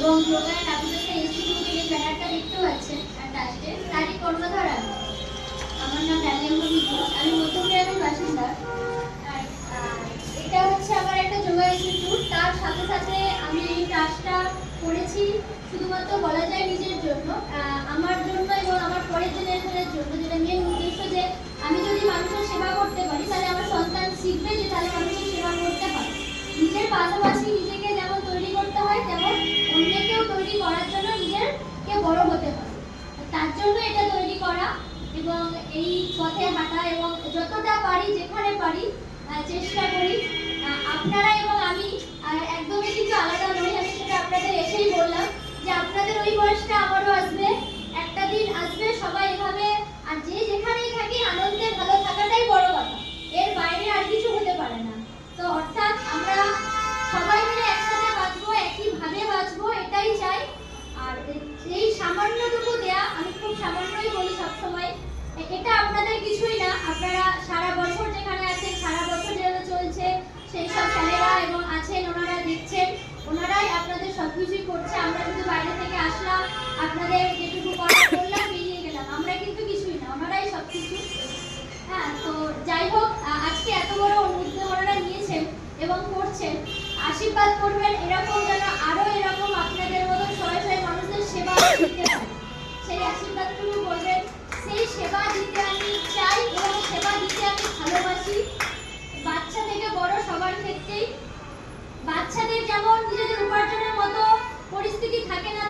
এবং yoga and acupuncture ইনস্টিটিউটের এই ব্যানারটা দেখতে পাচ্ছেন ট্রাস্টে, তারই কর্ণধার আমি। আমার নাম ডালিয়া মল্লিক, আমি মধ্যগ্রামের বাসিন্দা। আর এটা হচ্ছে আমার একটা যোগা ইনস্টিটিউট। তার সাথে সাথে আমি এই ট্রাস্টটা করেছি শুধুমাত্র বলা যায় নিজের জন্য, আমার জন্য এবং আমার পরের জেনারেশনের জন্য, যেটা মেন উদ্দেশ্য যে আমি যদি মানুষের সেবা করতে পারি তাহলে আমার সন্তান শিখবে যে তাহলে মানুষের সেবা করতে হয়। নিজের পাশাপাশি নিজেকে যেমন তৈরি করতে হয় তেমন অন্যকেও তৈরি করার জন্য নিজেরকে বড় হতে হয়। তার জন্য এটা তৈরি করা এবং এই পথে হাঁটা এবং যতটা পারি যেখানে পারি চেষ্টা করি। আপনারা এবং আমি একদমই কিছু আলাদা নই। আমি সেটা আপনাদের এসেই বললাম যে আপনাদের ওই বয়সটা আমারও আসবে, একটা দিন আসবে সবাই এভাবে, আর যে যেখানেই থাকি আনন্দে ভালো থাকাটাই বড় কথা, এর বাইরে আর কিছু হতে পারে না। তো অর্থাৎ আমরা সবাই মিলে একসাথে বাঁচবো, একইভাবে বাঁচবো, এটাই চাই। আর এই সামান্যটুকু দেয়া, আমি খুব সামান্যই বলি সবসময়, এটা আপনাদের কিছুই না। আপনারা সারা বছর যেখানে আছেন, সারা বছর যেভাবে চলছে সেই সব ছেলেরা এবং আছেন, ওনারা দেখছেন, ওনারাই আপনাদের সবকিছুই করছে। আমরা কিন্তু বাইরে থেকে আসলাম, আপনাদের যেটুকু কথা বললাম, বেরিয়ে গেলাম, আমরা কিন্তু কিছুই না, ওনারাই সবকিছু। হ্যাঁ, তো যাই হোক, আজকে এত বড় উদ্যোগ ওনারা নিয়েছেন এবং করছেন। আশীর্বাদ করবেন এরকম যেন আরো এরকম আপনাদের মতো শয়ে শয়ে মানুষদের সেবা দিতে পারে, সেই আশীর্বাদটুকু করবেন। সেই সেবা দিতে আমি চাই এবং সেবা দিতে আমি ভালোবাসি, বাচ্চা থেকে বড় সবার ক্ষেত্রেই। বাচ্চাদের যেমন নিজেদের উপার্জনের মতো পরিস্থিতি থাকে না।